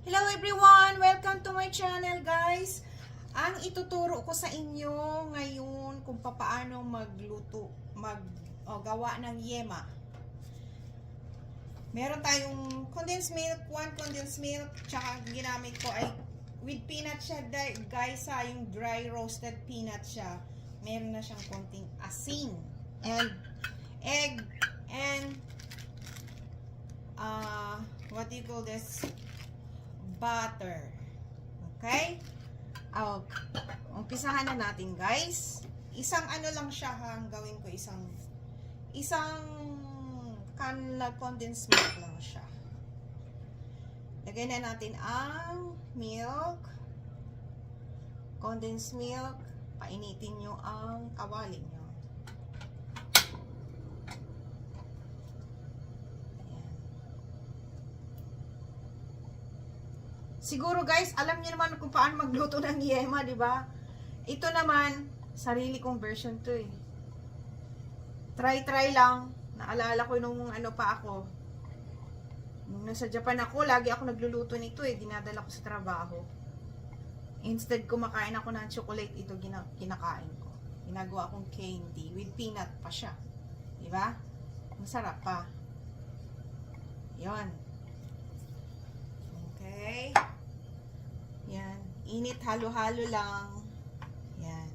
Hello everyone! Welcome to my channel guys! Ang ituturo ko sa inyo ngayon kung paano magluto, gawa ng yema. Meron tayong condensed milk, 1 condensed milk, tsaka ginamit ko ay with peanut siya guys, yung dry roasted peanut siya. Meron na siyang konting asin and egg and what do you call this? Butter. Okay? Umpisahan na natin guys. Isang ano lang siya ang gawin ko, isang condensed milk lang siya. Lagay na natin ang milk, condensed milk. Painitin nyo ang kawali nyo. Siguro guys, alam niyo naman kung paano magluto ng yema, di ba? Ito naman, sarili kong version to eh. Try lang. Naalala ko nung ano pa ako. Nung nasa Japan ako, lagi ako nagluluto nito eh. Dinadala ko sa trabaho. Instead kumakain ako ng chocolate, ito kinakain ko. Ginagawa akong candy with peanut pa siya. Di ba? Masarap pa. Yon. Okay. Yan. Init, halo-halo lang. Yan.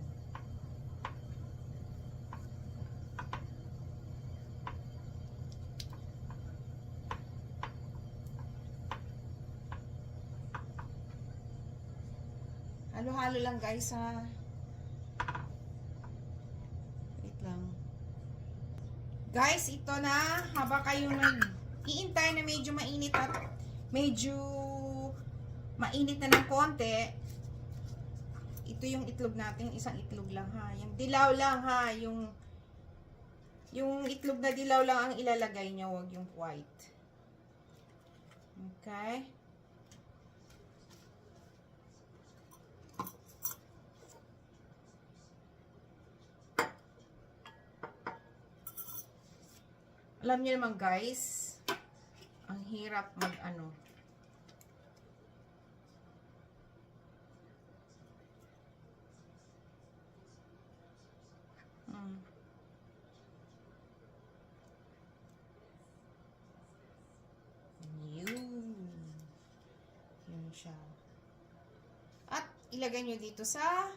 Halo-halo lang guys ha. Wait lang. Guys, ito na. Habang kayo nag-iintay na medyo mainit at medyo mainit na ng konti, ito yung itlog natin, isang itlog lang ha, yung dilaw lang ha, yung itlog na dilaw lang ang ilalagay nyo, wag yung white. Okay, alam niyo naman guys, ang hirap mag ano. Yun siya. At ilagay nyo dito sa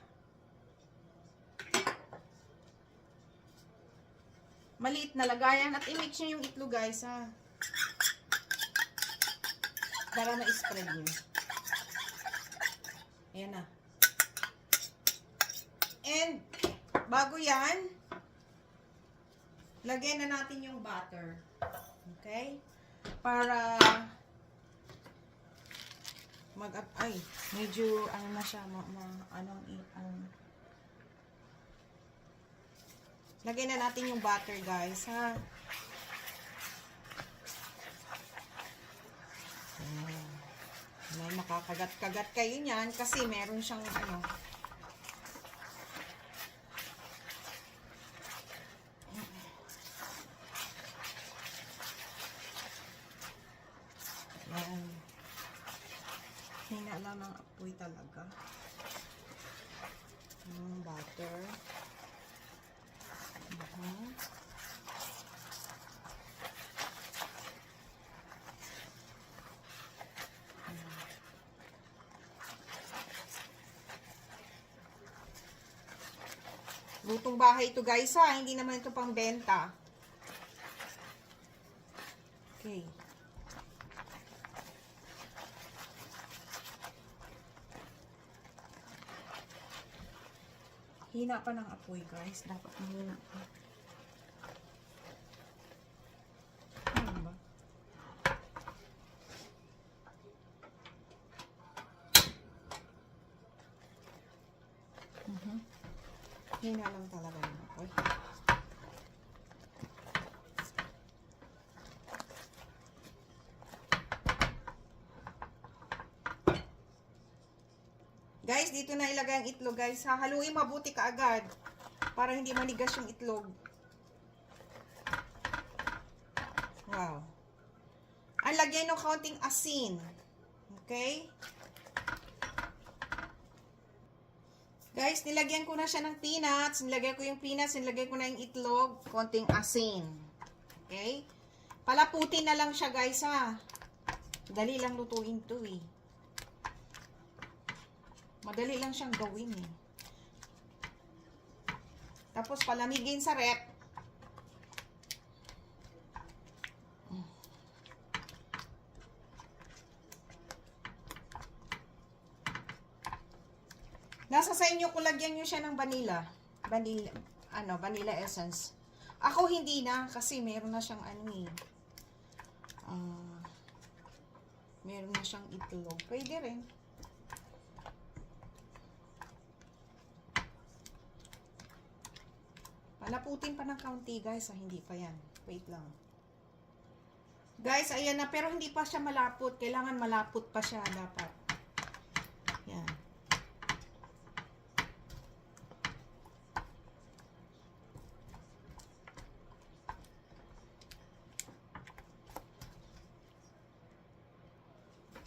maliit na lagayan at i-mix nyo yung itlog guys ha. Para ma-spread nyo. Ayan na. And bago yan, lagyan na natin yung butter. Okay? Para medyo ano na siya, lagyan na natin yung butter guys ha. May makakagat-kagat kayo niyan kasi meron siyang ano. Yan. Hina lang ng apoy talaga. Butter. Lutong bahay ito guys ha, hindi naman ito pang benta. Okay. Hina pa ng apoy guys, dapat mahina pa. Ano ba? Hina lang talaga ng apoy. Guys, dito na ilagay ang itlog guys. Haluin mabuti kaagad para hindi manigas yung itlog. Wow. Ang lagyan ng kaunting asin. Okay? Guys, nilagyan ko na siya ng peanuts. Nilagay ko yung peanuts, nilagay ko na yung itlog, konting asin. Okay? Palaputin na lang siya, guys, ha. Dali lang lutuin to, eh. Madali lang siyang gawin, eh. Tapos, palamigin sa rep. Nasa sa inyo kung lagyan nyo siya ng vanilla. Vanilla essence. Ako hindi na kasi meron na siyang meron na siyang itlog. Pwede rin. Palaputin pa ng kaunti, guys. Hindi pa yan. Wait lang. Guys, ayan na. Pero hindi pa siya malapot. Kailangan malapot pa siya dapat. Yan.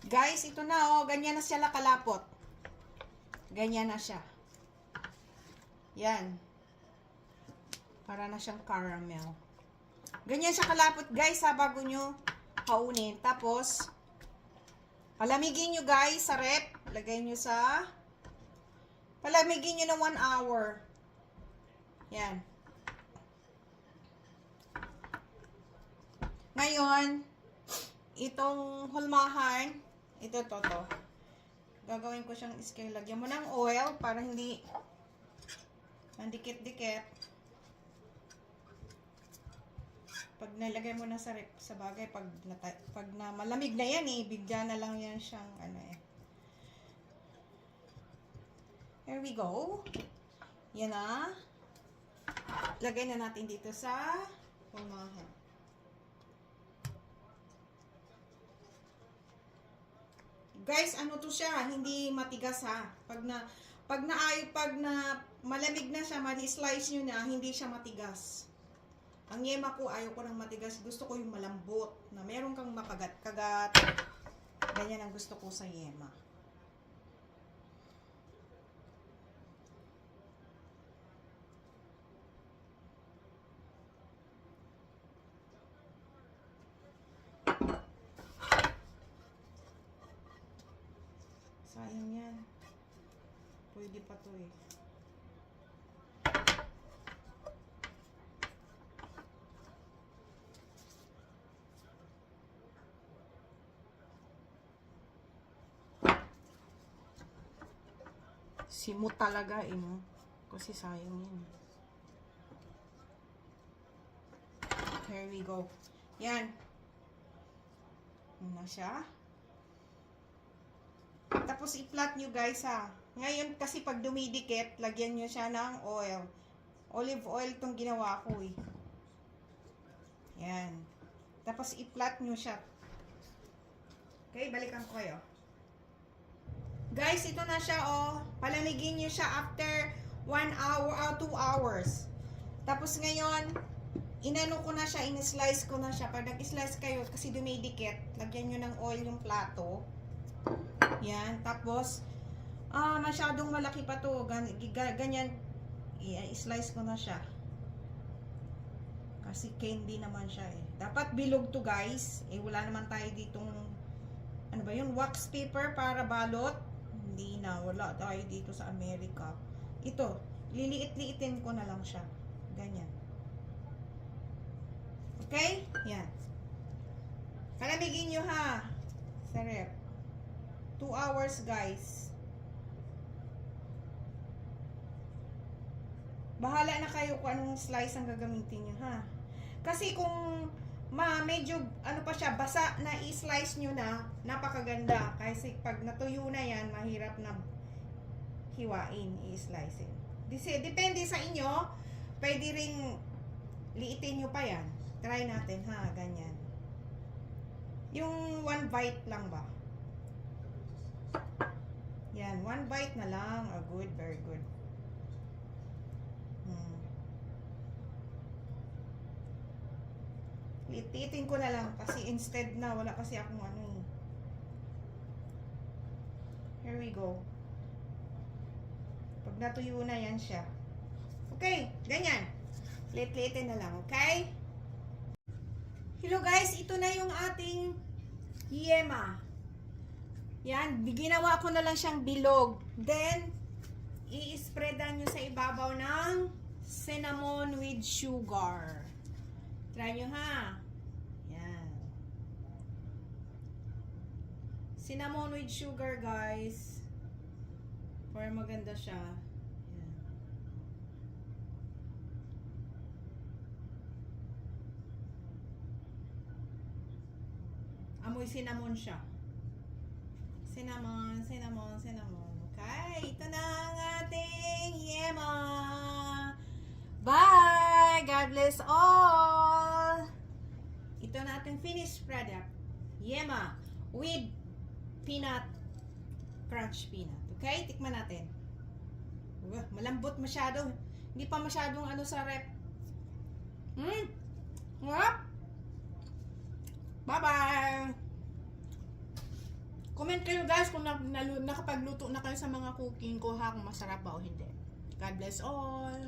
Guys, ito na, oh. Ganyan na siya kalapot. Ganyan na siya. Yan. Para na siyang caramel. Ganyan siya kalapot, guys, ha, bago nyo kaunin. Tapos, palamigin nyo, guys, sa rep. Lagay nyo sa... Palamigin nyo ng 1 hour. Yan. Ngayon, itong hulmahan, ito. Gagawin ko siyang scale. Lagyan mo ng oil para hindi mandikit-dikit. Pag nilagay mo na sa rep, sa bagay, pag na malamig na yan, bigyan na lang yan siyang, Here we go. Yan na. Lagay na natin dito sa hulmahan. Guys, ano to siya? Hindi matigas, ha. Pag malamig na siya, mali-slice nyo na, hindi siya matigas. Ang yema ko, ayaw ko ng matigas. Gusto ko yung malambot, na meron kang makagat-kagat. Ganyan ang gusto ko sa yema. Sayang yan. Pwede pa to, eh. Simot talaga, no? Kasi sayang yan. Here we go. Yan. Yan na siya. Tapos i-flat nyo, guys, ha. Ngayon kasi pag dumidikit, lagyan nyo siya ng oil. Olive oil tong ginawa ko, eh. Yan. Tapos i-flat nyo siya. Okay, balikan ko kayo. Guys, ito na siya, oh. Palamigin nyo siya after 1 hour or 2 hours. Tapos ngayon, inano ko na siya, in-slice ko na siya. Pag nag-slice kayo, kasi dumidikit, lagyan nyo ng oil yung plato. Yan. Tapos, masyadong malaki pa to. Ganyan, i-slice ko na siya. Kasi candy naman siya, eh. Dapat bilog to, guys. Wala naman tayo ditong, ano ba yun, wax paper para balot. Hindi na, wala tayo dito sa Amerika. Ito, liliit-liitin ko na lang siya. Ganyan. Okay? Yan. Palamigin nyo, ha. Sa rep. 2 hours, guys. Bahala na kayo kung anong slice ang gagamitin nyo, ha. Kasi kung medyo, ano pa siya, basa na i-slice nyo na, napakaganda. Kasi pag natuyo na yan, mahirap na hiwain, i-slice. Depende sa inyo, pwede ring liitin nyo pa yan. Try natin, ha, ganyan. Yung 1 bite lang ba? Yan, 1 bite na lang. Good, very good. Liitin ko na lang kasi instead na wala kasi akong ano, Here we go. Pag natuyo na yan siya. Okay, ganyan. Lit-litin na lang, okay? Hello guys, ito na yung ating yema. Yan, ginawa ko na lang siyang bilog. Then, i-spreadan nyo sa ibabaw ng cinnamon with sugar. Try nyo ha. Yan. Cinnamon with sugar guys. Para maganda siya. Yan. Amoy cinnamon siya. Cinnamon, cinnamon, cinnamon. Okay, ito na ang ating yema. Bye! God bless all! Ito na ating finished product. Yema with peanut, crunch peanut. Okay, tikman natin. Malambot masyado. Hindi pa masyadong ano sa rep. Bye-bye! Comment kayo guys kung nakapagluto na kayo sa mga cooking ko ha, kung masarap ba o hindi. God bless all!